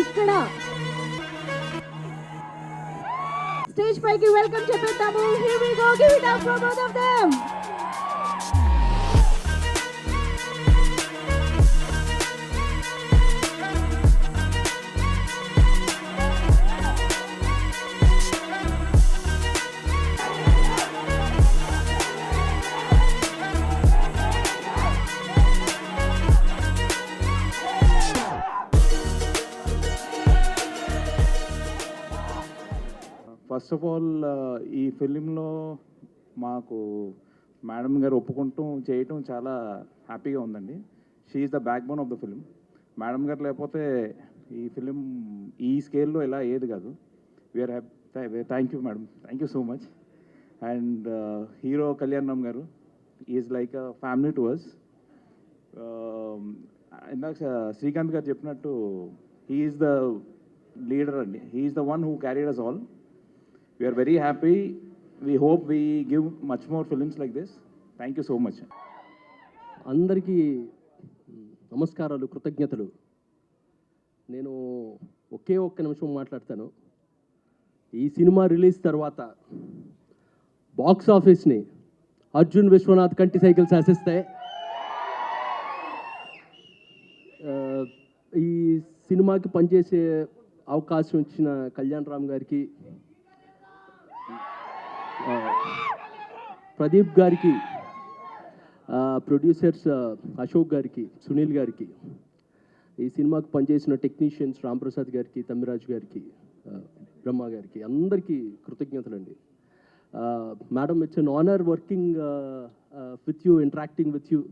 ఇక్కడ స్టేజ్ పైకి welcome చెప్పేద్దాము. Here we go, give it up for both of them. First of all ఈ ఫిలింలో మాకు మేడం గారు ఒప్పుకుంటూ చేయటం చాలా హ్యాపీగా ఉందండి. She is the backbone of the film. Madam గారు లేకపోతే ఈ ఫిలిం ఈ స్కేల్లో ఇలా ఏది కాదు. We're thank you madam, thank you so much. And hero Kalyan Ram గారు is like a family to us. ఇందాక శ్రీకాంత్ గారు చెప్పినట్టు హీ ఈజ్ ద లీడర్ అండి. He is the one who carried us all. We are very happy. We hope we give much more films like this. Thank you so much. అందరికీ నమస్కారాలు, కృతజ్ఞతలు. నేను ఒకే ఒక్క నిమిషం మాట్లాడతాను. ఈ సినిమా రిలీజ్ తర్వాత బాక్స్ ఆఫీస్ని అర్జున్ విశ్వనాథ్ కంటి సైకిల్ శాసిస్తే ఈ సినిమాకి పనిచేసే అవకాశం ఇచ్చిన కళ్యాణ్ రామ్ గారికి, ప్రదీప్ గారికి, ప్రొడ్యూసర్స్ అశోక్ గారికి, సునీల్ గారికి, ఈ సినిమాకి పనిచేసిన టెక్నీషియన్స్ రాంప్రసాద్ గారికి, తమ్మిరాజు గారికి, బ్రహ్మ గారికి, అందరికీ కృతజ్ఞతలండి. Madam, it's an honour working with you, interacting with you.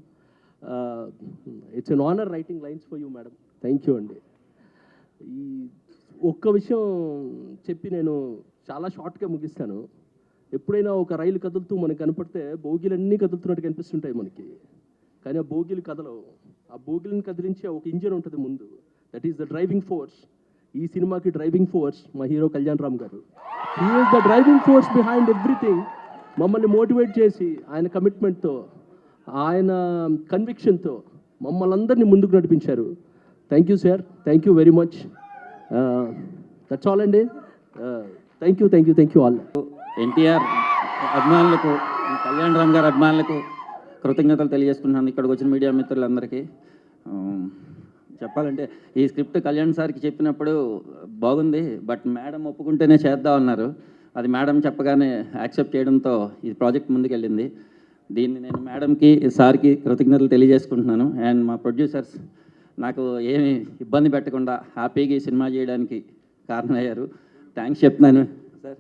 It's an honour writing lines for you madam. Thank you అండి. ఈ ఒక్క విషయం చెప్పి నేను చాలా షార్ట్గా ముగిస్తాను. ఎప్పుడైనా ఒక రైలు కదులుతూ మనకు కనపడితే బోగీలన్నీ కదులుతున్నట్టు కనిపిస్తుంటాయి మనకి, కానీ ఆ బోగీలు కదలవు. ఆ బోగీలను కదిలించే ఒక ఇంజిన్ ఉంటుంది ముందు, that is the driving force. ఈ సినిమాకి డ్రైవింగ్ ఫోర్స్ మా హీరో కళ్యాణ్ రామ్ గారు. He is the driving force behind everything. మమ్మల్ని మోటివేట్ చేసి ఆయన కమిట్మెంట్తో, ఆయన కన్విక్షన్తో మమ్మల్ని అందరినీ ముందుకు నడిపించారు. Thank you sir, thank you very much. That's all అండి. Thank you all. ఎన్టీఆర్ అభిమానులకు, కళ్యాణ్ రామ్ గారి అభిమానులకు కృతజ్ఞతలు తెలియజేసుకుంటున్నాను. ఇక్కడికి వచ్చిన మీడియా మిత్రులందరికీ చెప్పాలంటే, ఈ స్క్రిప్ట్ కళ్యాణ్ సార్కి చెప్పినప్పుడు బాగుంది, బట్ మేడం ఒప్పుకుంటేనే చేద్దాం అన్నారు. అది మేడం చెప్పగానే యాక్సెప్ట్ చేయడంతో ఈ ప్రాజెక్ట్ ముందుకెళ్ళింది. దీన్ని నేను మేడంకి, సార్కి కృతజ్ఞతలు తెలియజేసుకుంటున్నాను. అండ్ మా ప్రొడ్యూసర్స్ నాకు ఏమి ఇబ్బంది పెట్టకుండా హ్యాపీగా ఈ సినిమా చేయడానికి కారణమయ్యారు. థ్యాంక్స్ చెప్తున్నాను సార్.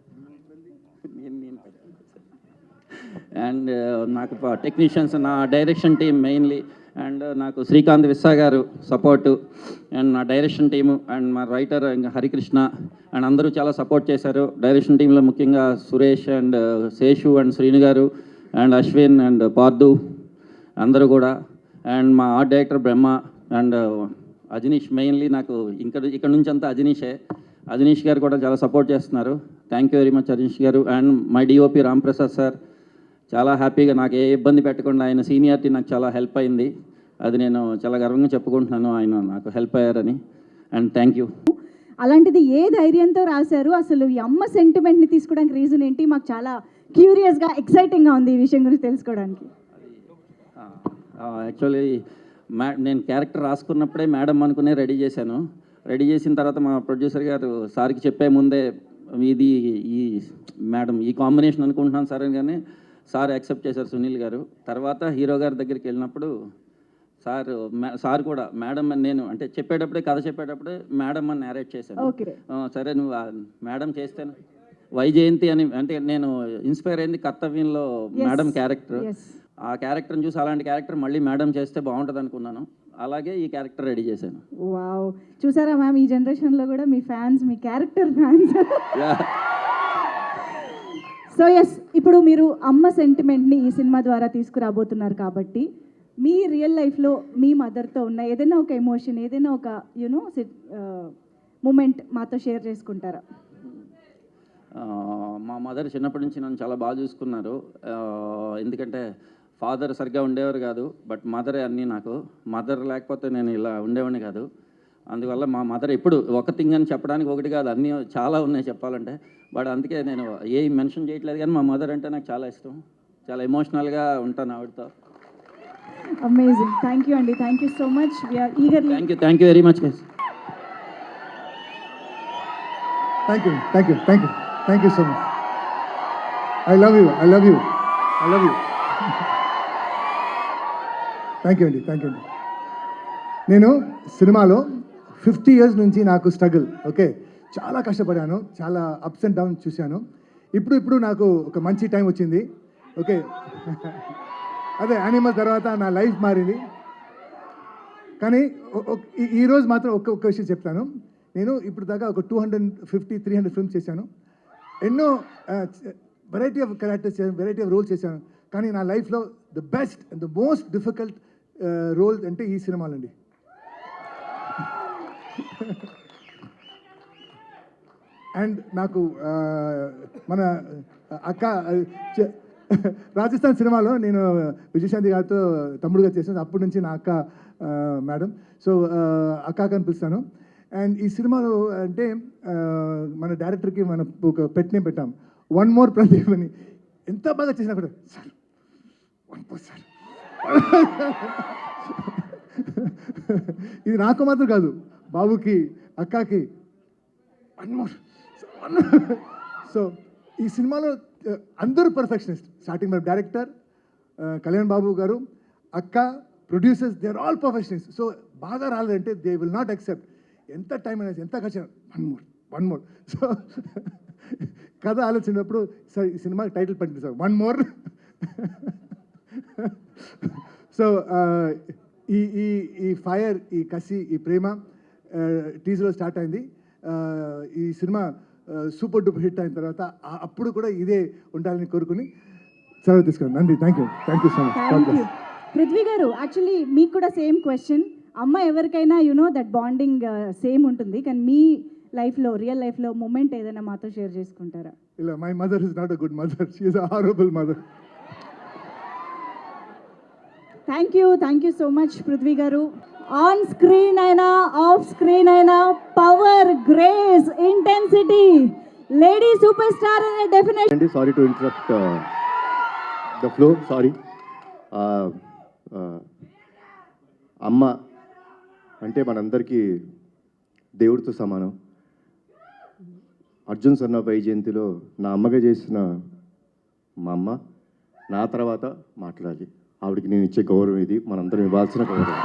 అండ్ నాకు టెక్నీషియన్స్, నా డైరెక్షన్ టీం మెయిన్లీ, అండ్ నాకు శ్రీకాంత్ విస్సా గారు సపోర్టు, అండ్ నా డైరెక్షన్ టీము, అండ్ మా రైటర్ ఇంకా హరికృష్ణ, అండ్ అందరూ చాలా సపోర్ట్ చేశారు. డైరెక్షన్ టీంలో ముఖ్యంగా సురేష్ అండ్ శేషు అండ్ శ్రీను గారు అండ్ అశ్విన్ అండ్ పార్దు అందరూ కూడా, అండ్ మా art director Brahma and Ajaneesh. Mainly నాకు ఇక్కడ నుంచి అంతా అజనీష్ గారు కూడా చాలా సపోర్ట్ చేస్తున్నారు. Thank you very much Ajaneesh గారు. And my DOP Ramprasad sir చాలా హ్యాపీగా, నాకు ఏ ఇబ్బంది పెట్టకుండా ఆయన సీనియారిటీ నాకు చాలా హెల్ప్ అయింది. అది నేను చాలా గర్వంగా చెప్పుకుంటున్నాను, ఆయన నాకు హెల్ప్ అయ్యారని. And thank you. అలాంటిది ఏ ధైర్యంతో రాశారు? అసలు ఈ అమ్మ సెంటిమెంట్ని తీసుకోవడానికి రీజన్ ఏంటి? మాకు చాలా క్యూరియస్గా, ఎక్సైటింగ్గా ఉంది ఈ విషయం గురించి తెలుసుకోవడానికి. యాక్చువల్లీ నేను క్యారెక్టర్ రాసుకున్నప్పుడే మేడం అనుకునే రెడీ చేశాను. రెడీ చేసిన తర్వాత మా ప్రొడ్యూసర్ గారు సార్కి చెప్పే ముందే ఇది ఈ మేడం ఈ కాంబినేషన్ అనుకుంటున్నాను సార్ అని, కానీ సార్ యాక్సెప్ట్ చేశారు సునీల్ గారు. తర్వాత హీరో గారి దగ్గరికి వెళ్ళినప్పుడు సార్ కూడా మేడం అని, నేను అంటే చెప్పేటప్పుడే, కథ చెప్పేటప్పుడే మేడం అని నేరేట్ చేశాను. సరే నువ్వు మేడం చేస్తాను, వైజయంతి అని, అంటే నేను ఇన్స్పైర్ అయింది కర్తవ్యంలో మేడం క్యారెక్టర్. ఆ క్యారెక్టర్ని చూసి అలాంటి క్యారెక్టర్ మళ్ళీ మేడం చేస్తే బాగుంటుంది అనుకున్నాను. అలాగే ఈ క్యారెక్టర్ రెడీ చేశాను. వావ్, చూసారా మ్యామ్, ఈ జనరేషన్లో కూడా మీ ఫ్యాన్స్, మీ క్యారెక్టర్ ఫ్యాన్స్. సో ఎస్, ఇప్పుడు మీరు అమ్మ సెంటిమెంట్ని ఈ సినిమా ద్వారా తీసుకురాబోతున్నారు కాబట్టి, మీ రియల్ లైఫ్లో మీ మదర్తో ఉన్న ఏదైనా ఒక ఎమోషన్, ఏదైనా ఒక మూమెంట్ మాతో షేర్ చేసుకుంటారా? మా మదర్ చిన్నప్పటి నుంచి నన్ను చాలా బాగా చూసుకున్నారు. ఎందుకంటే ఫాదర్ సరిగ్గా ఉండేవారు కాదు, బట్ మదరే అన్నీ నాకు. మదర్ లేకపోతే నేను ఇలా ఉండేవాడిని కాదు. అందువల్ల మా మదర్ ఎప్పుడు ఒక థింగ్ అని చెప్పడానికి ఒకటి కాదు, అన్నీ చాలా ఉన్నాయి చెప్పాలంటే. బట్ అందుకే నేను ఏ మెన్షన్ చేయట్లేదు, కానీ మా మదర్ అంటే నాకు చాలా ఇష్టం, చాలా ఎమోషనల్గా ఉంటాను ఆవిడతో. అమేజింగ్. థ్యాంక్ యూ అండి. Thank you so much. We're eagerly. Thank you very much guys. Thank you so much. I love you. Thank you అండి. నేను సినిమాలో 50 years నుంచి నాకు స్ట్రగుల్, ఓకే, చాలా కష్టపడాను, చాలా అప్స్ అండ్ డౌన్స్ చూశాను. ఇప్పుడు నాకు ఒక మంచి టైం వచ్చింది, ఓకే. అదే యానిమల్ తర్వాత నా లైఫ్ మారింది. కానీ ఈరోజు మాత్రం ఒక్క విషయం చెప్తాను. నేను ఇప్పుడు దాకా ఒక 250-300 ఫిల్మ్స్ చేశాను, ఎన్నో వెరైటీ ఆఫ్ క్యారెక్టర్స్ చేశాను, వెరైటీ ఆఫ్ రోల్స్ చేశాను. కానీ నా లైఫ్లో the best and the most difficult role అంటే ఈ సినిమాలండి. అండ్ నాకు మన అక్క రాజస్థాన్ సినిమాలో నేను విజయశాంతి గారితో తమ్ముడుగా చేశాను. అప్పటి నుంచి నా అక్క మేడం, సో అక్క కనిపిస్తాను. అండ్ ఈ సినిమాలో అంటే మన డైరెక్టర్కి మన ఒక పెట్ నేమ్ పెట్టాం, వన్ మోర్ ప్రదీప్ అని. ఎంత బాగా చేసినా కూడా సార్ వన్ మోర్ సార్. ఇది నాకు మాత్రం కాదు, బాబుకి, అక్కకి వన్ మోర్. సో ఈ సినిమాలో అందరూ పర్ఫెక్షనిస్ట్. స్టార్టింగ్ మన డైరెక్టర్ కళ్యాణ్ బాబు గారు, అక్క, producers, they are all perfectionist. So బాగా రాలేదంటే దే విల్ నాట్ యాక్సెప్ట్. ఎంత టైం అనేది, ఎంత ఖర్చు, వన్ మోర్. సో కథ ఆలోచించినప్పుడు సార్ ఈ సినిమాకి టైటిల్ పెట్టండి సార్, వన్ మోర్. సో ఈ ఈ ఈ ఫైర్, ఈ కసి, ఈ ప్రేమ టీజర్లో స్టార్ట్ అయింది. ఈ సినిమా సూపర్ డూపర్ హిట్ అయిన తర్వాత అప్పుడు కూడా ఇదే ఉండాలని కోరుకుని సెలవు తీసుకున్నాను. Nandi, thank you so much. Thank you. Prithvi గారు, యాక్చువల్లీ మీకు కూడా సేమ్ క్వశ్చన్. అమ్మ ఎవరికైనా దట్ బాండింగ్ సేమ్ ఉంటుంది, కానీ మీ లైఫ్లో, రియల్ లైఫ్లో మూమెంట్ ఏదైనా మాతో షేర్ చేసుకుంటారా? ఇలా my mother is not a good mother, she is a horrible mother. Thank you so much Prithvi గారు. ఆన్ స్క్రీన్ అయినా, ఆఫ్ స్క్రీన్ అయినా, power, grace, intensity, lady superstar అనే definition. Sorry to interrupt the flow, sorry. అమ్మ అంటే మనందరికీ దేవుడితో సమానం. అర్జున్ సన్న వైజయంతిలో నా అమ్మగా చేసిన మా అమ్మ నా తర్వాత మాట్లాడాలి. ఆవిడకి నేను ఇచ్చే గౌరవం ఇది, మనందరం ఇవ్వాల్సిన గౌరవం.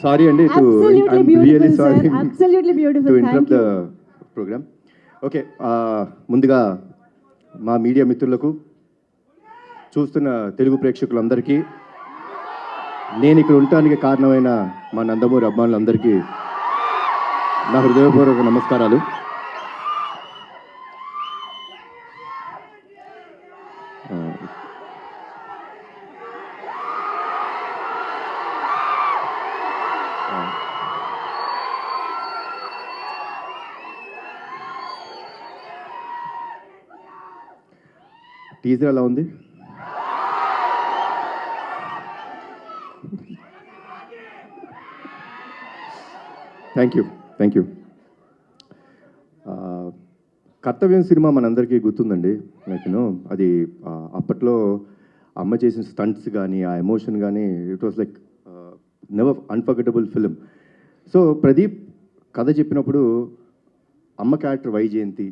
సారీ అండి, really sorry to interrupt the programme. Okay, ముందుగా మా మీడియా మిత్రులకు, చూస్తున్న తెలుగు ప్రేక్షకులందరికీ, నేను ఇక్కడ ఉండటానికి కారణమైన మా నందమూరి అభిమానులందరికీ నా హృదయపూర్వక నమస్కారాలు. టీజర్ ఎలా ఉంది? Thank you. కర్తవ్యం సినిమా మనందరికీ గుర్తుందండి. నాకు అది అప్పట్లో అమ్మ చేసిన స్టంట్స్ కానీ, ఆ ఎమోషన్ కానీ, it was like never unforgettable film. So Pradeep కథ చెప్పినప్పుడు అమ్మ క్యారెక్టర్ వైజయంతి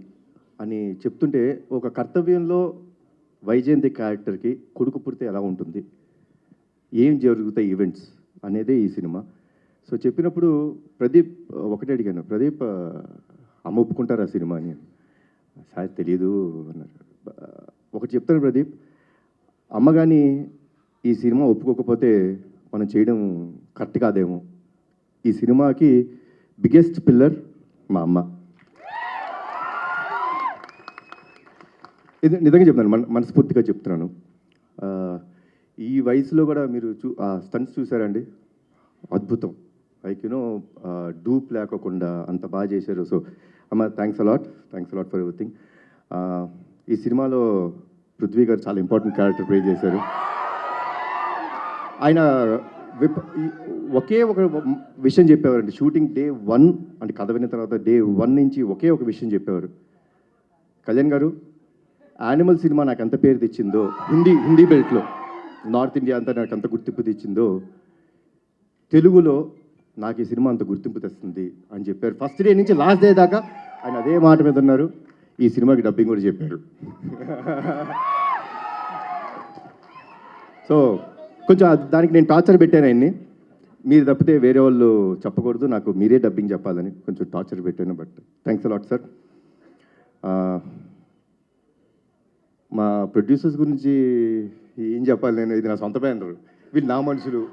అని చెప్తుంటే, ఒక కర్తవ్యంలో వైజయంతి క్యారెక్టర్కి కొడుకు పుడితే ఎలా ఉంటుంది, ఏం జరుగుతాయి ఈవెంట్స్ అనేదే ఈ సినిమా. సో చెప్పినప్పుడు ప్రదీప్ ఒకటే అడిగాను, ప్రదీప్ అమ్మ ఒప్పుకుంటారా సినిమా అని. సార్ తెలియదు అన్నారు. ఒకటి చెప్తాను ప్రదీప్, అమ్మ కానీ ఈ సినిమా ఒప్పుకోకపోతే మనం చేయడం కరెక్ట్ కాదేమో. ఈ సినిమాకి బిగ్గెస్ట్ పిల్లర్ మా అమ్మ. ఇది నిజంగా చెప్తున్నాను, మనస్ఫూర్తిగా చెప్తున్నాను. ఈ వయసులో కూడా మీరు స్టంట్స్ చూసారండి, అద్భుతం. లైక్ డూప్ లేకోకుండా అంత బాగా చేశారు. సో అమ్మ, థ్యాంక్స్ అలాట్ ఫర్ ఎవ్రీథింగ్. ఈ సినిమాలో పృథ్వీ గారు చాలా ఇంపార్టెంట్ క్యారెక్టర్ ప్లే చేశారు. ఆయన ఒకే ఒక విషయం చెప్పేవారండి. షూటింగ్ డే 1 అంటే కథ విన్న తర్వాత డే 1 నుంచి ఒకే ఒక విషయం చెప్పేవారు. కళ్యాణ్ గారు, యానిమల్ సినిమా నాకు ఎంత పేరు తెచ్చిందో, హిందీ బెల్ట్లో నార్త్ ఇండియా అంతా నాకు అంత గుర్తింపు తెచ్చిందో, తెలుగులో నాకు ఈ సినిమా అంత గుర్తింపు తెస్తుంది అని చెప్పారు. ఫస్ట్ డే నుంచి లాస్ట్ డే దాకా ఆయన అదే మాట మీద ఉన్నారు. ఈ సినిమాకి డబ్బింగ్ కూడా చెప్పారు. సో కొంచెం దానికి నేను టార్చర్ పెట్టాను ఆయన్ని. మీరు తప్పితే వేరే వాళ్ళు చెప్పకూడదు, నాకు మీరే డబ్బింగ్ చెప్పాలని కొంచెం టార్చర్ పెట్టాను. But thanks a lot sir. మా ప్రొడ్యూసర్స్ గురించి ఏం చెప్పాలి నేను? ఇది నా సొంత బ్యానర్, వీళ్ళు నా మనుషులు,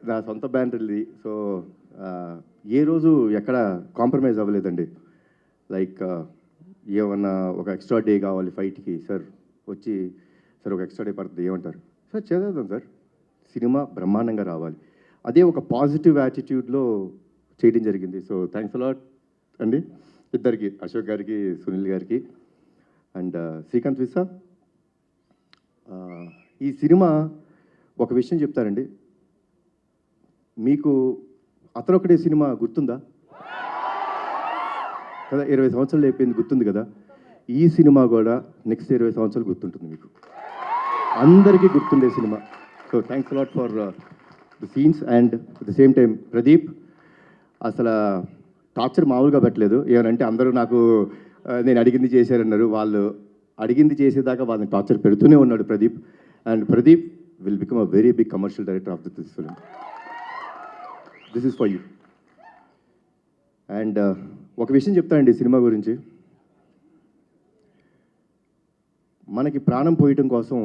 నా సొంత బ్యానర్ ఇది. సో ఏ రోజు ఎక్కడ కాంప్రమైజ్ అవ్వలేదండి. లైక్ ఏమన్నా ఒక ఎక్స్ట్రా డే కావాలి ఫైట్కి, సార్ వచ్చి సార్ ఒక ఎక్స్ట్రా డే పడుతుంది ఏమంటారు? సార్ చేద్దాం సార్, సినిమా బ్రహ్మాండంగా రావాలి. అదే ఒక పాజిటివ్ యాటిట్యూడ్లో చేయడం జరిగింది. సో థ్యాంక్స్ అలాట్ అండి ఇద్దరికి, అశోక్ గారికి, సునీల్ గారికి అండ్ శ్రీకాంత్ విస్సా. ఈ సినిమా ఒక విషయం చెప్తారండి, మీకు అతనొక్కడే సినిమా గుర్తుందా కదా? 20 సంవత్సరాలు అయిపోయింది, గుర్తుంది కదా? ఈ సినిమా కూడా నెక్స్ట్ 20 సంవత్సరాలు గుర్తుంటుంది మీకు, అందరికీ గుర్తుండే cinema. So thanks a lot for the scenes and at the same time Pradeep అసలు టార్చర్ మామూలుగా పెట్టలేదు. ఏమనంటే అందరూ నాకు నేను అడిగింది చేశారన్నారు, వాళ్ళు అడిగింది చేసేదాకా వాళ్ళని టార్చర్ పెడుతూనే ఉన్నాడు Pradeep. And Pradeep will become a very big commercial director of this film. This is for you. And ఒక విషయం చెప్తానండి సినిమా గురించి. మనకి ప్రాణం పోయటం కోసం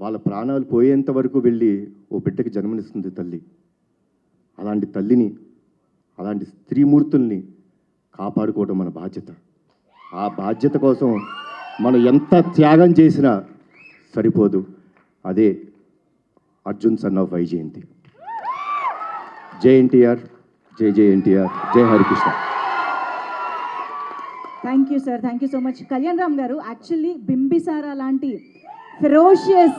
వాళ్ళ ప్రాణాలు పోయేంత వరకు వెళ్ళి ఓ బిడ్డకి జన్మనిస్తుంది తల్లి. అలాంటి తల్లిని, అలాంటి స్త్రీమూర్తుల్ని కాపాడుకోవడం మన బాధ్యత. ఆ బాధ్యత కోసం మనం ఎంత త్యాగం చేసినా సరిపోదు. అదే అర్జున్ సన్ ఆఫ్ వైజయంతి. జై ఎన్టీఆర్, జై జై ఎన్టీఆర్, జై Harikrishna. Thank you sir, thank you so much. Kalyan Ram గారు, యాక్చువల్లీ బింబిసారా లాంటి ఫెరోషియస్,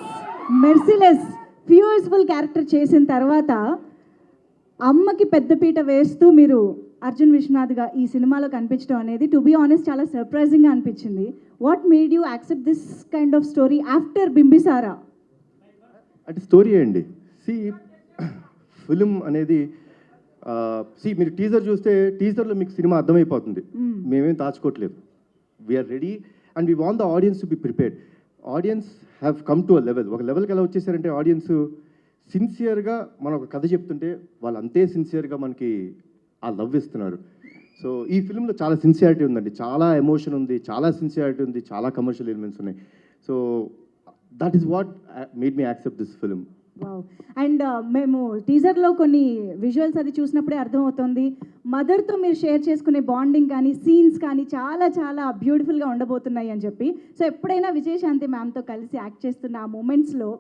మెర్సిలెస్, ఫ్యూయర్స్ఫుల్ క్యారెక్టర్ చేసిన తర్వాత అమ్మకి పెద్దపీట వేస్తూ మీరు అర్జున్ విశ్వనాథ్గా ఈ సినిమాలో కనిపించడం అనేది టు బీ ఆనెస్ట్ చాలా సర్ప్రైజింగ్గా అనిపించింది. What made you accept this kind of story after Bimbisara? అంటే స్టోరీ అండి. ఫిలిం అనేది మీరు టీజర్ చూస్తే టీజర్లో మీకు సినిమా అర్థమైపోతుంది. మేమేం దాచుకోవట్లేదు. We're ready and we want the audience to be prepared. Audience have come to a level. ఒక లెవెల్కి ఎలా వచ్చేసారంటే ఆడియన్స్ సిన్సియర్గా మనం ఒక కథ చెప్తుంటే వాళ్ళు అంతే సిన్సియర్గా మనకి ఆ లవ్ ఇస్తున్నారు. సో ఈ ఫిల్మ్లో చాలా సిన్సియారిటీ ఉందండి, చాలా ఎమోషన్ ఉంది, చాలా సిన్సియారిటీ ఉంది, చాలా కమర్షియల్ ఎలిమెంట్స్ ఉన్నాయి. So that is what made me accept this film. Wow. And మేము టీజర్లో కొన్ని విజువల్స్ అది చూసినప్పుడే అర్థమవుతుంది, మదర్తో మీరు షేర్ చేసుకునే బాండింగ్ కానీ సీన్స్ కానీ చాలా చాలా బ్యూటిఫుల్గా ఉండబోతున్నాయి అని చెప్పి. సో ఎప్పుడైనా విజయశాంతి మ్యామ్తో కలిసి యాక్ట్ చేస్తున్న ఆ మూమెంట్స్లో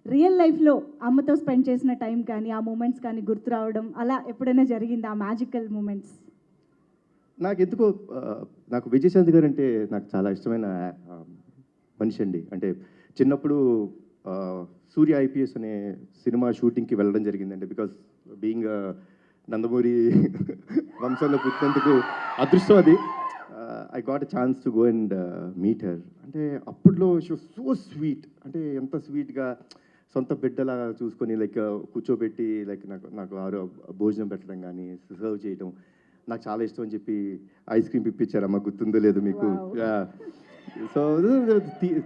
రియల్ లైఫ్లో అమ్మతో స్పెండ్ చేసిన టైం కానీ ఆ మూమెంట్స్ కానీ గుర్తు రావడం అలా ఎప్పుడైనా జరిగింది ఆ మ్యాజికల్ మూమెంట్స్? నాకు ఎందుకో నాకు విజయశాంతి గారు అంటే నాకు చాలా ఇష్టమైన మనిషి అండి. అంటే చిన్నప్పుడు సూర్య ఐపీఎస్ అనే సినిమా షూటింగ్కి వెళ్ళడం జరిగిందండి. బికాస్ బీయింగ్ నందమూరి వంశంలో పుట్టినందుకు అదృష్టం అది. I got a chance to go and meet her. అంటే అప్పట్లో షీ వాస్ సో స్వీట్, అంటే ఎంత స్వీట్గా సొంత బిడ్డలా చూసుకొని లైక్ కూర్చోబెట్టి లైక్ నాకు భోజనం పెట్టడం కానీ సర్వ్ చేయడం నాకు చాలా ఇష్టం అని చెప్పి ఐస్ క్రీమ్ ఇప్పించారమ్మా, గుర్తుందో లేదు మీకు? సో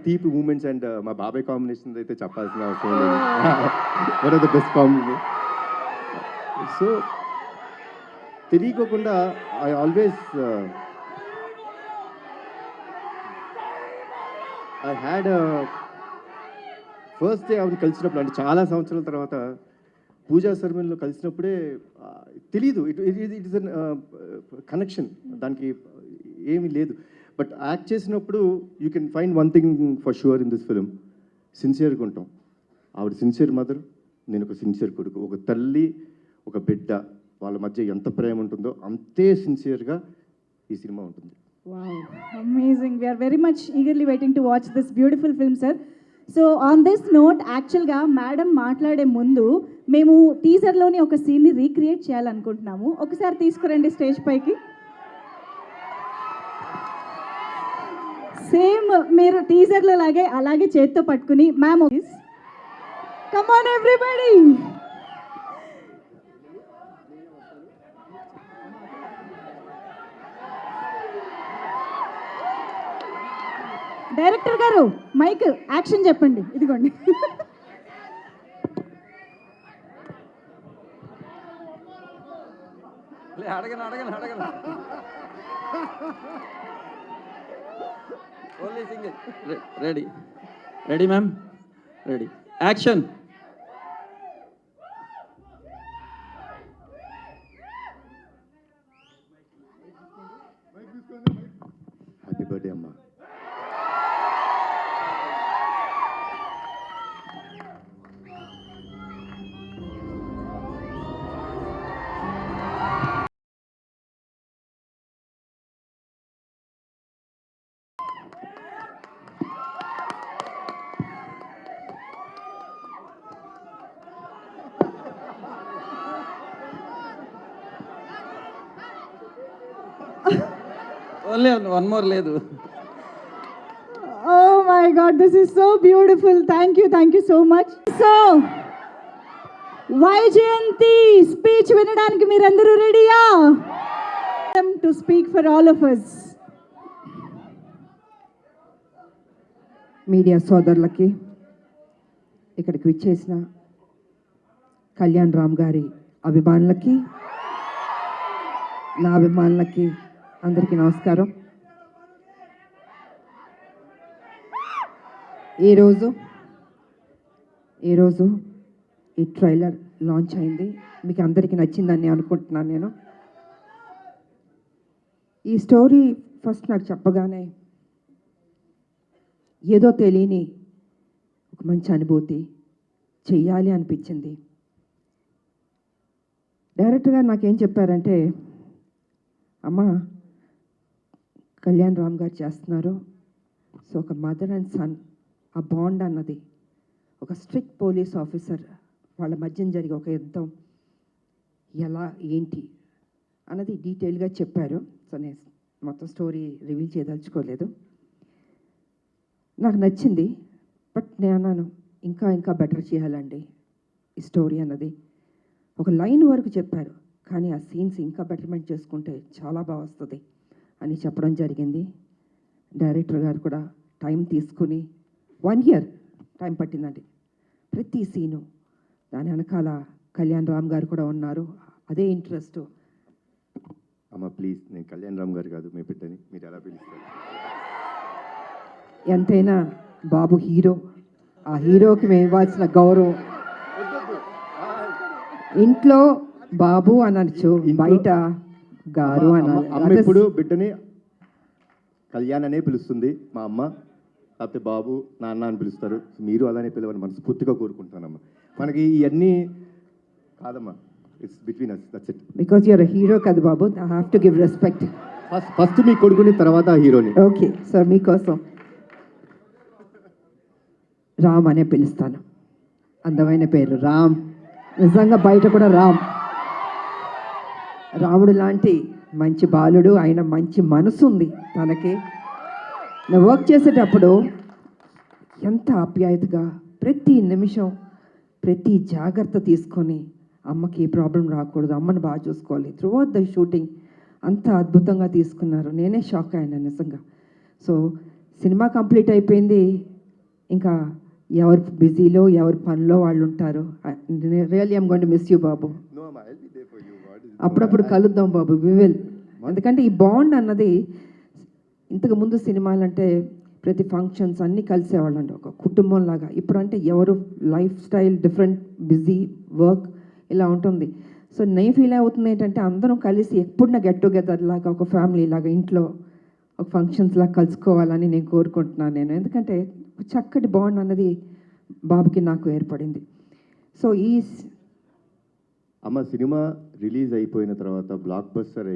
తీపి మూమెంట్స్. అండ్ మా బాబాయ్ కాంబినేషన్ అయితే చెప్పాల్సిన అవసరం లేదు, one of the best combination. So తెలియకోకుండా I always I had first day ఆవిడ కలిసినప్పుడు, అంటే చాలా సంవత్సరాల తర్వాత పూజా సెరమనీలో కలిసినప్పుడే తెలీదు, ఇట్ ఇస్ అన్ కనెక్షన్, దానికి ఏమీ లేదు. బట్ యాక్ట్ చేసినప్పుడు you can find one thing for sure in this film, సిన్సియర్గా ఉంటాం. ఆవిడ సిన్సియర్ మదర్, నేను ఒక సిన్సియర్ కొడుకు. ఒక తల్లి ఒక బిడ్డ వాళ్ళ మధ్య ఎంత ప్రేమ ఉంటుందో అంతే సిన్సియర్గా ఈ సినిమా ఉంటుంది. Wow, amazing. We're very much eagerly waiting to watch this beautiful film sir. So on this note యాక్చువల్గా మేడం మాట్లాడే ముందు మేము టీజర్లోని ఒక సీన్ని రీక్రియేట్ చేయాలనుకుంటున్నాము. ఒకసారి తీసుకురండి స్టేజ్ పైకి. సేమ్ మీరు టీజర్లో అలాగే చేత్తో పట్టుకుని ma'am come on everybody. Director గారు మైక్ యాక్షన్ చెప్పండి. ఇదిగోండి. అడగను only single. Ready ma'am, ready, action. Happy birthday అమ్మా. ఓన్లీ వన్ మోర్ లేదు. Oh my God, this is so beautiful. Thank you so much. So, Vaijayanti speech వినడానికి మీరందరూ రెడీయా? To speak for all of us. Media సోదరులకి, ఇక్కడికి విచ్చేసిన కళ్యాణ్ రామ్ గారి అభిమానులకి, నా అభిమానులకి అందరికీ నమస్కారం. ఈరోజు ఈ ట్రైలర్ లాంచ్ అయింది. మీకు అందరికీ నచ్చిందని అనుకుంటున్నాను. నేను ఈ స్టోరీ ఫస్ట్ నాకు చెప్పగానే ఏదో తెలియని ఒక మంచి అనుభూతి, చెయ్యాలి అనిపించింది. డైరెక్టర్ గారు నాకేం చెప్పారంటే, అమ్మ కళ్యాణ్ రామ్ గారు చేస్తున్నారు, సో ఒక మదర్ అండ్ సన్ ఆ బాండ్ అన్నది, ఒక స్ట్రిక్ట్ పోలీస్ ఆఫీసర్ వాళ్ళ మధ్యన జరిగే ఒక యుద్ధం ఎలా ఏంటి అన్నది డీటెయిల్గా చెప్పారు. సో నేను మొత్తం స్టోరీ రివీల్ చేయదలుచుకోలేదు. నాకు నచ్చింది. బట్ నేను అన్నాను ఇంకా బెటర్ చేయాలండి ఈ స్టోరీ అన్నది. ఒక లైన్ వరకు చెప్పారు, కానీ ఆ సీన్స్ ఇంకా బెటర్మెంట్ చేసుకుంటే చాలా బాగా వస్తుంది అని చెప్పడం జరిగింది. డైరెక్టర్ గారు కూడా టైం తీసుకుని 1 year టైం పట్టిందండి ప్రతి సీను. దాని వెనకాల కళ్యాణ్ రామ్ గారు కూడా ఉన్నారు, అదే ఇంట్రెస్ట్. అమ్మ ప్లీజ్, నేను కళ్యాణ్ రామ్ గారు కాదు మీ బిడ్డని, మీరు ఎలా పిలుస్తారు? ఎంతైనా బాబు హీరో, ఆ హీరోకి మేము ఇవ్వాల్సిన గౌరవం. ఇంట్లో బాబు అనొచ్చు, బయట గారు అనాలి. అమ్మ ఇప్పుడు బిడ్డని కళ్యాణ్ అనే పిలుస్తుంది మా అమ్మ, లేకపోతే బాబు నాన్న అని పిలుస్తారు. మీరు అలానే పిలవని మనస్ఫూర్తిగా కోరుకుంటానమ్మా. మనకి ఇవన్నీ కాదమ్మా, it's between us, that's it. Because you're hero కదా బాబు, I have to give respect. First మీ కొడుకుని, తర్వాత హీరోని. ఓకే సార్, మీకోసం రామ్ అనే పిలుస్తాను. అందమైన పేరు రామ్, నిజంగా బయట కూడా రాముడు లాంటి మంచి బాలుడు, ఆయన మంచి మనసు ఉంది తనకి. నేను వర్క్ చేసేటప్పుడు ఎంత ఆప్యాయతగా ప్రతి నిమిషం ప్రతి జాగ్రత్త తీసుకొని, అమ్మకి ఏ ప్రాబ్లం రాకూడదు, అమ్మని బాగా చూసుకోవాలి. త్రూఅవుట్ ద షూటింగ్ అంత అద్భుతంగా తీసుకున్నారు. నేనే షాక్ అయ్యాను నిజంగా. సో సినిమా కంప్లీట్ అయిపోయింది, ఇంకా ఎవరు బిజీలో ఎవరి పనిలో వాళ్ళు ఉంటారు. Really I'm going to miss you బాబు. అప్పుడప్పుడు కలుద్దాం బాబు, వి విల్. ఎందుకంటే ఈ బాండ్ అన్నది, ఇంతకుముందు సినిమాలంటే ప్రతి ఫంక్షన్స్ అన్నీ కలిసేవాళ్ళు అండి, ఒక కుటుంబం లాగా. ఇప్పుడు అంటే ఎవరు life style different, busy work ఇలా ఉంటుంది. సో నేను ఫీల్ అవుతుంది ఏంటంటే, అందరం కలిసి ఎప్పుడైనా గెట్ టుగెదర్ లాగా, ఒక ఫ్యామిలీ లాగా ఇంట్లో ఒక ఫంక్షన్స్ లాగా కలుసుకోవాలని నేను కోరుకుంటున్నాను నేను. ఎందుకంటే చక్కటి బాండ్ అన్నది బాబుకి నాకు ఏర్పడింది. సో అమ్మ సినిమా రిలీజ్ అయిపోయిన తర్వాత, బ్లాక్ బస్టర్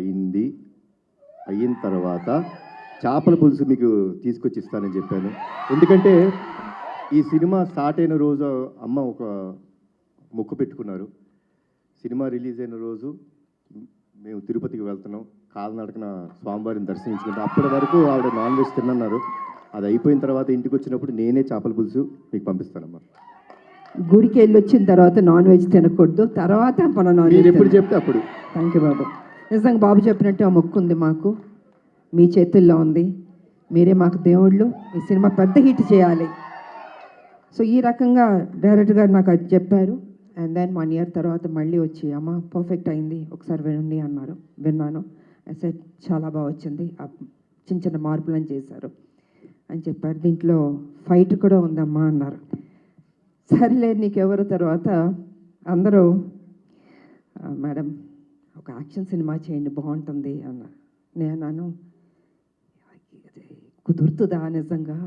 అయిన తర్వాత చేపల పులుసు మీకు తీసుకొచ్చి ఇస్తానని చెప్పాను. ఎందుకంటే ఈ సినిమా స్టార్ట్ అయిన రోజు అమ్మ ఒక మొక్కు పెట్టుకున్నారు. సినిమా రిలీజ్ అయిన రోజు మేము తిరుపతికి వెళ్తున్నాం, కాలినడకన స్వామివారిని దర్శించుకుంటాం. అప్పటి వరకు ఆవిడ నాన్ వెజ్ తిన్నన్నారు. అది అయిపోయిన తర్వాత ఇంటికి వచ్చినప్పుడు నేనే చేపల పులుసు మీకు పంపిస్తానమ్మా. గుడికి వెళ్ళి వచ్చిన తర్వాత నాన్ వెజ్ తినకూడదు, తర్వాత మన నాన్ మీరు వెజ్ ఎప్పుడు చెప్తే అప్పుడు. థ్యాంక్ యూ బాబు. నిజంగా బాబు చెప్పినట్టు ఆ మొక్కు ఉంది మాకు, మీ చేతుల్లో ఉంది. మీరే మాకు దేవుళ్ళు. ఈ సినిమా పెద్ద హిట్ చేయాలి. సో ఈ రకంగా డైరెక్టర్ గారు నాకు అది చెప్పారు. అండ్ దెన్ 1 year తర్వాత మళ్ళీ వచ్చి అమ్మ పర్ఫెక్ట్ అయింది, ఒకసారి వినండి అన్నారు. విన్నాను. సెట్ చాలా బాగా వచ్చింది, చిన్న చిన్న మార్పులను చేశారు అని చెప్పారు. దీంట్లో ఫైట్ కూడా ఉందమ్మా అన్నారు. సర్లే నీకెవరు. తర్వాత అందరూ మేడం ఒక యాక్షన్ సినిమా చేయండి బాగుంటుంది అన్నారు. నేను అన్నాను కుదురుతుందా నిజంగా?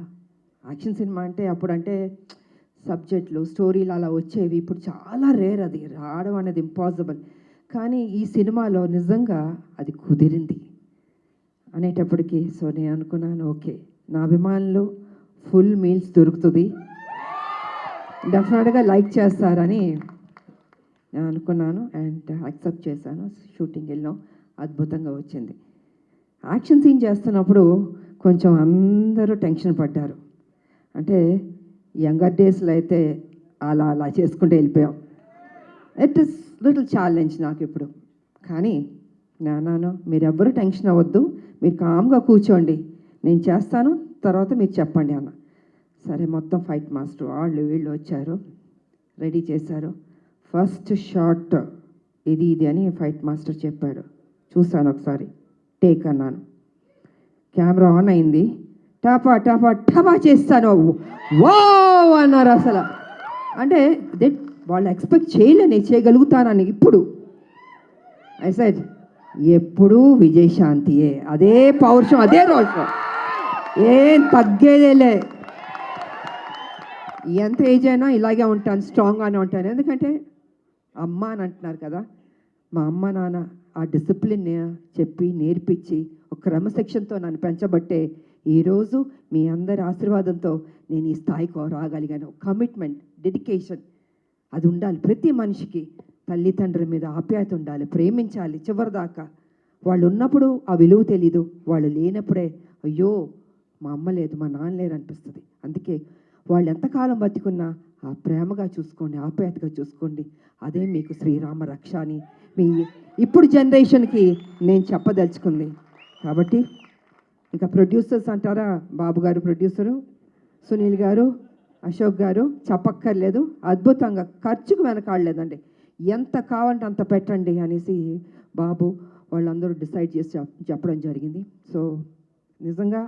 యాక్షన్ సినిమా అంటే అప్పుడంటే సబ్జెక్టులు స్టోరీలు అలా వచ్చేవి, ఇప్పుడు చాలా రేర్, అది రావడం అనేది ఇంపాసిబుల్. కానీ ఈ సినిమాలో నిజంగా అది కుదిరింది అనేటప్పటికీ సో నేను అనుకున్నాను ఓకే, నా అభిమానులు ఫుల్ మీల్స్ దొరుకుతుంది, డెఫినెట్గా లైక్ చేస్తారని నేను అనుకున్నాను. అండ్ యాక్సెప్ట్ చేశాను. షూటింగ్ వెళ్ళాం, అద్భుతంగా వచ్చింది. యాక్షన్ సీన్ చేస్తున్నప్పుడు కొంచెం అందరూ టెన్షన్ పడ్డారు. అంటే యంగర్ డేస్లో అయితే అలా అలా చేసుకుంటూ వెళ్ళిపోయాం. ఇట్ ఇస్ లిటిల్ ఛాలెంజ్ నాకు ఇప్పుడు. కానీ నాన్న మీరెవ్వరూ టెన్షన్ అవ్వద్దు, మీరు కామ్గా కూర్చోండి, నేను చేస్తాను, తర్వాత మీరు చెప్పండి అన్న. సరే మొత్తం ఫైట్ మాస్టర్ వాళ్ళు వీళ్ళు వచ్చారు, రెడీ చేశారు. ఫస్ట్ షాట్ ఇది అని ఫైట్ మాస్టర్ చెప్పాడు. చూశాను ఒకసారి, టేక్ అన్నాను. కెమెరా ఆన్ అయింది. టపా టపా టపా చేస్తాను, వావ్ అన్నారు. అసలు అంటే వాళ్ళు ఎక్స్పెక్ట్ చేయలే నేను చేయగలుగుతానని. ఇప్పుడు ఐ సెడ్ ఎప్పుడూ విజయశాంతియే, అదే పౌరుషం, అదే రోషం, ఏం తగ్గేదేలే. ఎంత ఏజ్ అయినా ఇలాగే ఉంటాను, స్ట్రాంగ్గానే ఉంటాను. ఎందుకంటే అమ్మ అని అంటున్నారు కదా, మా అమ్మ నాన్న ఆ డిసిప్లిన్ చెప్పి నేర్పించి ఒక క్రమశిక్షణతో నన్ను పెంచబట్టే ఈరోజు మీ అందరి ఆశీర్వాదంతో నేను ఈ స్థాయికి రాగలిగాను. కమిట్మెంట్, డెడికేషన్ అది ఉండాలి ప్రతి మనిషికి. తల్లిదండ్రుల మీద ఆప్యాయత ఉండాలి, ప్రేమించాలి చివరిదాకా. వాళ్ళు ఉన్నప్పుడు ఆ విలువ తెలీదు, వాళ్ళు లేనప్పుడే అయ్యో మా అమ్మ లేదు మా నాన్న లేరు అనిపిస్తుంది. అందుకే వాళ్ళు ఎంతకాలం బతికున్నా ఆ ప్రేమగా చూసుకోండి, ఆప్యాయతగా చూసుకోండి. అదే మీకు శ్రీరామ రక్ష అని మీ ఇప్పుడు జనరేషన్కి నేను చెప్పదలుచుకుంది. కాబట్టి ఇంకా ప్రొడ్యూసర్స్ అంటారా, బాబు గారు ప్రొడ్యూసరు, సునీల్ గారు, అశోక్ గారు చెప్పక్కర్లేదు, అద్భుతంగా ఖర్చుకు వెనకాడలేదండి. ఎంత కావాలంటే అంత పెట్టండి అనేసి బాబు వాళ్ళందరూ డిసైడ్ చేసి చెప్పడం జరిగింది. సో నిజంగా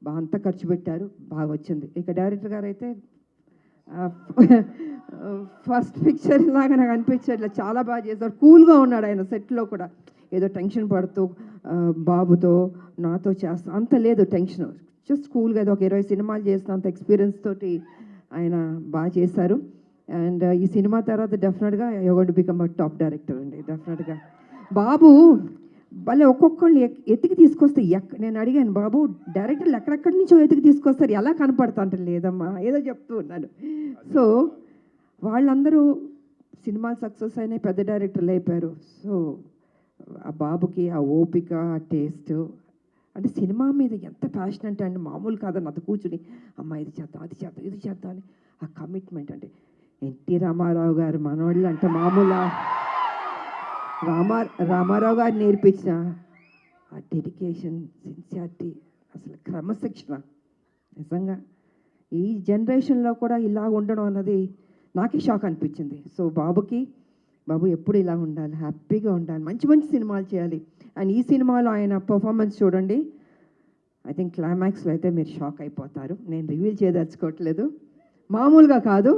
అంత ఖర్చు పెట్టారు, బాగా వచ్చింది. ఇక డైరెక్టర్ గారు అయితే ఫస్ట్ పిక్చర్ లాగా నాకు అనిపించట్లే, చాలా బాగా చేశారు. కూల్గా ఉన్నాడు ఆయన సెట్లో కూడా, ఏదో టెన్షన్ పడుతూ బాబుతో నాతో చేస్తా అంత లేదు టెన్షన్, జస్ట్ కూల్గా ఏదో ఒక 20 సినిమాలు చేసిన అంత ఎక్స్పీరియన్స్ తోటి ఆయన బాగా చేశారు. అండ్ ఈ సినిమా తర్వాత డెఫినెట్గా you going to become a top director అండి. డెఫినెట్గా బాబు భలే ఒక్కొక్కళ్ళు ఎతికి తీసుకొస్తే నేను అడిగాను, బాబు డైరెక్టర్లు ఎక్కడెక్కడి నుంచో ఎతికి తీసుకొస్తారు, ఎలా కనపడతా అంటే లేదమ్మా ఏదో చెప్తూ ఉన్నాను. సో వాళ్ళందరూ సినిమాలు సక్సెస్ అయినాయి, పెద్ద డైరెక్టర్లు అయిపోయారు. సో ఆ బాబుకి ఆ ఓపిక, ఆ టేస్ట్, అంటే సినిమా మీద ఎంత ప్యాషన్ అంటే అండి మామూలు కాదని అది కూర్చుని అమ్మ ఇది చేద్దాం అది చేద్దాం ఇది చేద్దాం అని ఆ కమిట్మెంట్. అంటే ఎన్టీ రామారావు గారు మనవాళ్ళు అంటే మామూలు రామారావు గారు నేర్పించిన ఆ డెడికేషన్, సిన్సియారిటీ, అసలు క్రమశిక్షణ నిజంగా ఈ జనరేషన్లో కూడా ఇలా ఉండడం అన్నది నాకే షాక్ అనిపించింది. సో బాబు ఎప్పుడు ఇలా ఉండాలి, హ్యాపీగా ఉండాలి, మంచి మంచి సినిమాలు చేయాలి. అండ్ ఈ సినిమాలో ఆయన పర్ఫార్మెన్స్ చూడండి, ఐ థింక్ క్లైమాక్స్లో అయితే మీరు షాక్ అయిపోతారు. నేను రివీల్ చేయదలుచుకోవట్లేదు, మామూలుగా కాదు,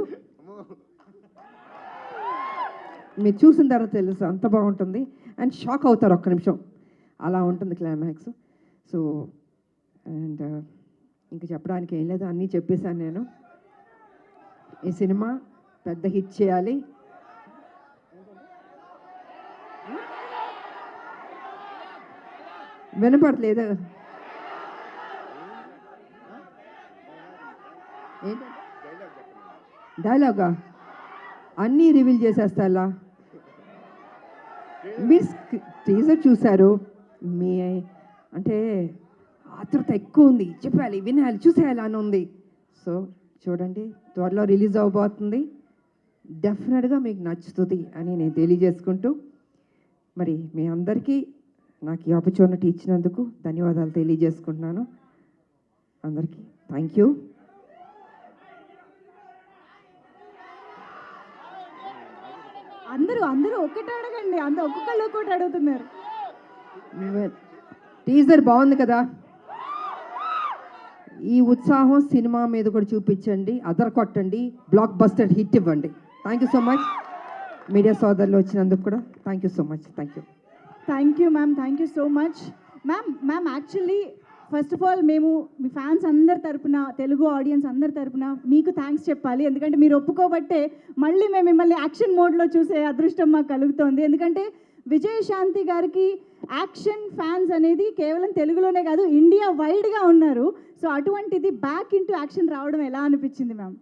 మీరు చూసిన తర్వాత తెలుసు అంత బాగుంటుంది. అండ్ షాక్ అవుతారు ఒక్క నిమిషం, అలా ఉంటుంది క్లైమాక్స్. సో అండ్ ఇంకా చెప్పడానికి ఏం లేదు, అన్నీ చెప్పేశాను నేను. ఈ సినిమా పెద్ద హిట్ చేయాలి. వినపడలేదు ఏంటంటే డైలాగా అన్నీ రివీల్ చేసేస్తా అలా. మీరు టీజర్ చూశారు, మీ అంటే ఆతృత ఎక్కువ ఉంది, చెప్పాలి, వినాలి, చూసేయాలి అని ఉంది. సో చూడండి, త్వరలో రిలీజ్ అవబోతుంది. డెఫినెట్గా మీకు నచ్చుతుంది అని నేను తెలియజేసుకుంటూ, మరి మీ అందరికీ నాకు ఈ ఆపర్చునిటీ ఇచ్చినందుకు ధన్యవాదాలు తెలియజేసుకుంటున్నాను. అందరికీ థ్యాంక్ యూ. అందరూ ఒక్కటి అడగండి, ఒక్కొక్కళ్ళు ఒక్కటి అడుగుతున్నారు. టీజర్ బాగుంది కదా, ఈ ఉత్సాహం సినిమా మీద కూడా చూపించండి, అదర కొట్టండి, బ్లాక్ బస్టర్ హిట్ ఇవ్వండి. Thank you so much. Media సోదరులు వచ్చినందుకు కూడా thank you so much. Thank you. Thank you ma'am, thank you so much. Ma'am actually first of all మేము మీ ఫ్యాన్స్ అందరి తరపున, తెలుగు ఆడియన్స్ అందరి తరపున మీకు థ్యాంక్స్ చెప్పాలి. ఎందుకంటే మీరు ఒప్పుకోబట్టే మళ్ళీ మేము మిమ్మల్ని యాక్షన్ మోడ్లో చూసే అదృష్టం మాకు కలుగుతోంది. ఎందుకంటే విజయశాంతి గారికి యాక్షన్ ఫ్యాన్స్ అనేది కేవలం తెలుగులోనే కాదు, ఇండియా వైడ్గా ఉన్నారు. సో అటువంటిది బ్యాక్ ఇంటూ యాక్షన్ రావడం ఎలా అనిపించింది మ్యామ్?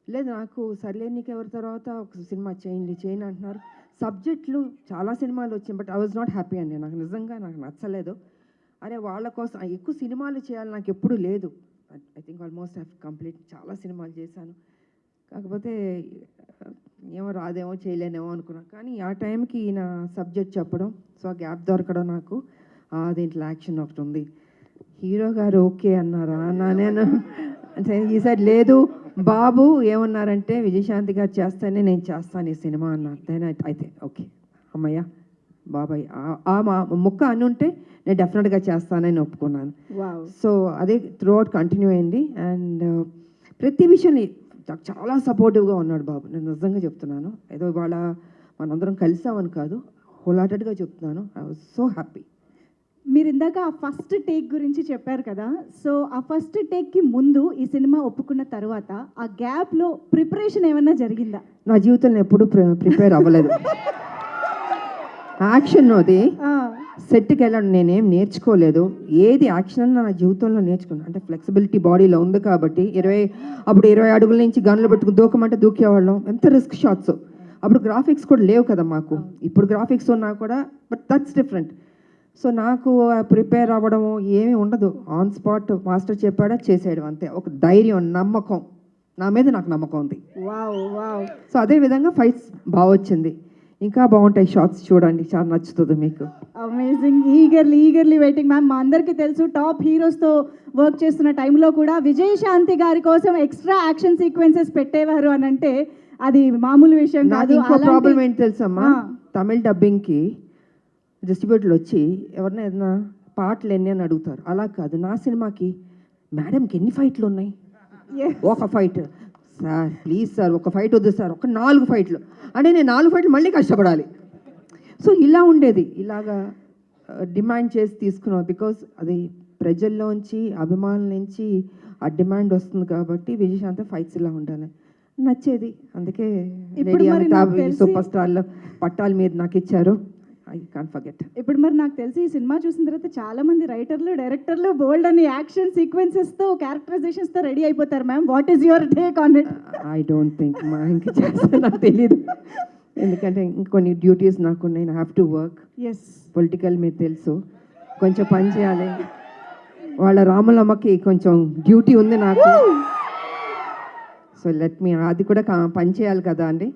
లేదు, నాకు సర్లే నీకెవరి తర్వాత ఒక సినిమా చేయండి అంటున్నారు. సబ్జెక్టులు చాలా సినిమాలు వచ్చాయి, but I was not happy అండి. నాకు నిజంగా నచ్చలేదు. అరే వాళ్ళ కోసం ఎక్కువ సినిమాలు చేయాలి నాకు ఎప్పుడు లేదు. I think almost I complete చాలా సినిమాలు చేశాను. కాకపోతే ఏమో రాదేమో చేయలేనేమో అనుకున్నాను. కానీ ఆ టైంకి ఈయన సబ్జెక్ట్ చెప్పడం, సో ఆ గ్యాప్ దొరకడం నాకు దీంట్లో యాక్షన్ ఒకటి ఉంది. హీరో గారు ఓకే అన్నారా నేను అంటే ఈసారి లేదు బాబు ఏమన్నారంటే విజయశాంతి గారు చేస్తేనే నేను చేస్తాను ఈ సినిమా అన్నారు. దెన్ అయితే ఓకే అమ్మయ్య బాబాయ్ మా ముక్క అని ఉంటే నేను డెఫినెట్గా చేస్తానని ఒప్పుకున్నాను. సో అదే త్రూ అవుట్ కంటిన్యూ అయింది. అండ్ ప్రతి విషయాన్ని చాలా సపోర్టివ్గా ఉన్నాడు బాబు. నేను నిజంగా చెప్తున్నాను, ఏదో ఇవాళ మనందరం కలిసామని కాదు, హోల్హార్టెడ్గా చెప్తున్నాను. I was so happy. మీరు ఇందాక ఆ ఫస్ట్ టేక్ గురించి చెప్పారు కదా, సో ఆ ఫస్ట్ టేక్కి ముందు ఈ సినిమా ఒప్పుకున్న తర్వాత ఆ గ్యాప్లో ప్రిపరేషన్ ఏమన్నా జరిగిందా? నా జీవితంలో ఎప్పుడూ ప్రిపేర్ అవ్వలేదు. యాక్షన్ అది సెట్కి వెళ్ళడం నేనేం నేర్చుకోలేదు. ఏది యాక్షన్ అన్న నా జీవితంలో నేర్చుకున్నాను. అంటే ఫ్లెక్సిబిలిటీ బాడీలో ఉంది కాబట్టి 20 అడుగుల నుంచి గన్లు పెట్టుకుని దూకమంటే దూకేవాళ్ళం. ఎంత రిస్క్ షాట్స్. అప్పుడు గ్రాఫిక్స్ కూడా లేవు కదా మాకు. ఇప్పుడు గ్రాఫిక్స్ ఉన్నా కూడా, బట్ దట్స్ డిఫరెంట్. సో నాకు ప్రిపేర్ అవ్వడము ఏమీ ఉండదు. ఆన్ స్పాట్ మాస్టర్ చెప్పాడా చేసేయడం అంతే. ఒక ధైర్యం, నమ్మకం, నా మీద నాకు నమ్మకం ఉంది. సో అదేవిధంగా ఫైట్స్ బాగా వచ్చింది. ఇంకా బాగుంటాయి షార్ట్స్, చూడండి, చాలా నచ్చుతుంది మీకు. అమేజింగ్. Eagerly waiting ma'am. మా అందరికీ తెలుసు టాప్ హీరోస్తో వర్క్ చేస్తున్న టైంలో కూడా విజయశాంతి గారి కోసం ఎక్స్ట్రా యాక్షన్ సీక్వెన్సెస్ పెట్టేవారు అని అంటే అది మామూలు విషయం కాదు. ఇంకో ప్రాబ్లం ఏంటి తెలుసమ్మా, తమిళ్ డబ్బింగ్కి డిస్ట్రిబ్యూటర్లు వచ్చి ఎవరినైనా ఏదైనా పాటలు ఎన్ని అని అడుగుతారు. అలా కాదు, నా సినిమాకి మేడంకి ఎన్ని ఫైట్లు ఉన్నాయి, ఒక ఫైట్ సార్ ప్లీజ్ సార్, ఒక ఫైట్ వద్దు సార్, ఒక 4 ఫైట్లు అంటే నేను 4 ఫైట్లు మళ్ళీ కష్టపడాలి. సో ఇలా ఉండేది. ఇలాగా డిమాండ్ చేసి తీసుకున్నాం. బికాస్ అది ప్రజల్లోంచి, అభిమానుల నుంచి ఆ డిమాండ్ వస్తుంది కాబట్టి విజయశాంతి ఫైట్స్ ఇలా ఉండాలి నచ్చేది. అందుకే సూపర్ స్టార్లో పట్టాల మీద నాకు ఇచ్చారు. I can't forget. ఇప్పుడు మరి నాకు తెలిసి ఈ సినిమా చూసిన తర్వాత చాలా మంది రైటర్లు, డైరెక్టర్లు బోల్డ్ అని యాక్షన్ సీక్వెన్సెస్తో, క్యారెక్టరైజేషన్స్తో రెడీ అయిపోతారు ma'am. What is your take on it? I don't think ఇంకా చేస్తా, నాకు తెలియదు. ఎందుకంటే ఇంకొన్ని డ్యూటీస్ నాకు ఉన్నాయి. I have to work. Yes, political మీద తెలుసు, కొంచెం పని చేయాలి. వాళ్ళ రాములమ్మకి కొంచెం డ్యూటీ ఉంది నాకు. సో లెట్ మీ, అది కూడా పని చేయాలి కదా అండి.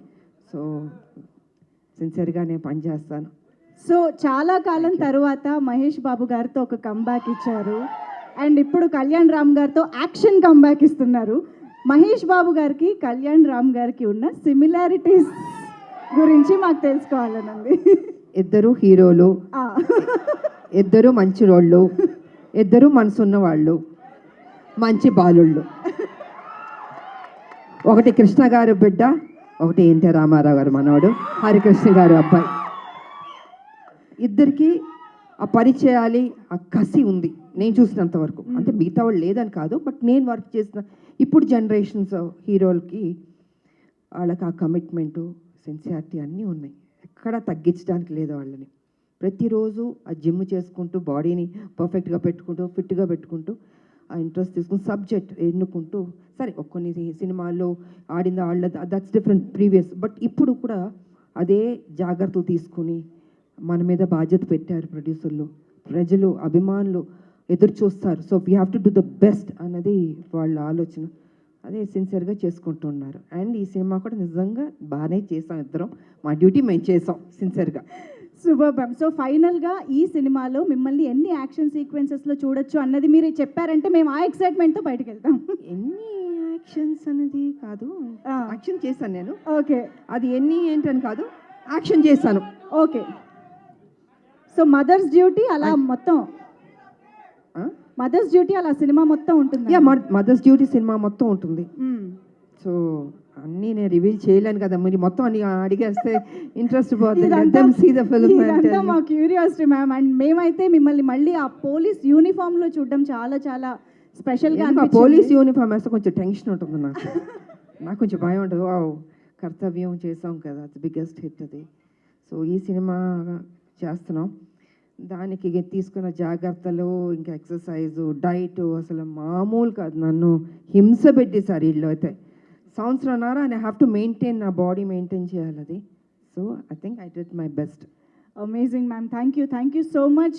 సో సిన్సియర్గా నేను పని చేస్తాను. సో చాలా కాలం తర్వాత మహేష్ బాబు గారితో ఒక కంబ్యాక్ ఇచ్చారు అండ్ ఇప్పుడు కళ్యాణ్ రామ్ గారితో యాక్షన్ కంబ్యాక్ ఇస్తున్నారు. మహేష్ బాబు గారికి కళ్యాణ్ రామ్ గారికి ఉన్న సిమిలారిటీస్ గురించి మాకు తెలుసుకోవాలనండి. ఇద్దరు హీరోలు, ఇద్దరు మంచి రోళ్ళు, ఇద్దరు మనసున్న వాళ్ళు, మంచి బాలుళ్ళు. ఒకటి కృష్ణ గారు బిడ్డ, ఒకటి ఎన్టీ రామారావు గారు మనవడు, హరికృష్ణ గారు అబ్బాయి. ఇద్దరికి ఆ పరిచయాలి, ఆ కసి ఉంది నేను చూసినంత వరకు. అంటే మిగతా వాళ్ళు లేదని కాదు, బట్ నేను వర్క్ చేసిన ఇప్పుడు జనరేషన్స్ హీరోలకి వాళ్ళకి ఆ కమిట్మెంటు, సిన్సియారిటీ అన్నీ ఉన్నాయి. ఎక్కడా తగ్గించడానికి లేదు వాళ్ళని. ప్రతిరోజు ఆ జిమ్ చేసుకుంటూ, బాడీని పర్ఫెక్ట్గా పెట్టుకుంటూ, ఫిట్గా పెట్టుకుంటూ ఆ ఇంట్రెస్ట్ తీసుకుని సబ్జెక్ట్ ఎన్నుకుంటూ సరే కొన్ని సినిమాల్లో ఆడింది ఆడలేదు దట్స్ డిఫరెంట్ ప్రీవియస్, బట్ ఇప్పుడు కూడా అదే జాగ్రత్తలు తీసుకుని మన మీద బాధ్యత పెట్టారు ప్రొడ్యూసర్లు, ప్రజలు, అభిమానులు ఎదురు చూస్తారు. So we have to do the best అన్నది వాళ్ళ ఆలోచన, అదే సిన్సియర్గా చేసుకుంటున్నారు. అండ్ ఈ సినిమా కూడా నిజంగా బాగానే చేసాం, ఇద్దరం మా డ్యూటీ మేము చేసాం సిన్సియర్గా. Super ma'am. సో ఫైనల్గా ఈ సినిమాలో మిమ్మల్ని ఎన్ని యాక్షన్ సీక్వెన్సెస్లో చూడొచ్చు అన్నది మీరు చెప్పారంటే మేము ఆ ఎక్సైట్మెంట్తో బయటకు వెళ్తాం. ఎన్ని యాక్షన్స్ అనేది కాదు, యాక్షన్ చేశాను నేను. ఓకే, అది ఎన్ని ఏంటని కాదు, యాక్షన్ చేశాను. ఓకే. సో మదర్స్ డ్యూటీ అలా మొత్తం, మదర్స్ డ్యూటీ అలా సినిమా మొత్తం ఉంటుంది. యా, మదర్స్ డ్యూటీ సినిమా మొత్తం ఉంటుంది. సో అన్నీ నేను రివీల్ చేయలేను కదా, మీరు మొత్తం అన్ని అడిగేస్తే ఇంట్రెస్ట్ పోతుంది. ఇదంతా మా క్యూరియాసిటీ మ్యామ్. అండ్ మేమైతే మిమ్మల్ని మళ్ళీ ఆ పోలీస్ యూనిఫామ్లో చూడడం చాలా చాలా స్పెషల్గా. పోలీస్ యూనిఫామ్ వేస్తే కొంచెం టెన్షన్ ఉంటుంది నాకు, నాకు కొంచెం భయం ఉంటుంది. వావ్, కర్తవ్యం చేసాం కదా, బిగ్గెస్ట్ హిట్ అది. సో ఈ సినిమా చేస్తున్నాం, దానికి తీసుకున్న జాగ్రత్తలు, ఇంకా ఎక్సర్సైజు, డైట్ అసలు మామూలు కాదు. నన్ను హింస పెట్టేశారు వీళ్ళు అయితే. సంవత్సరంన్నర ఐ హ్యావ్ టు మెయింటైన్, నా బాడీ మెయింటైన్ చేయాలి అది. So I think I did my best. Amazing ma'am. Thank you so much.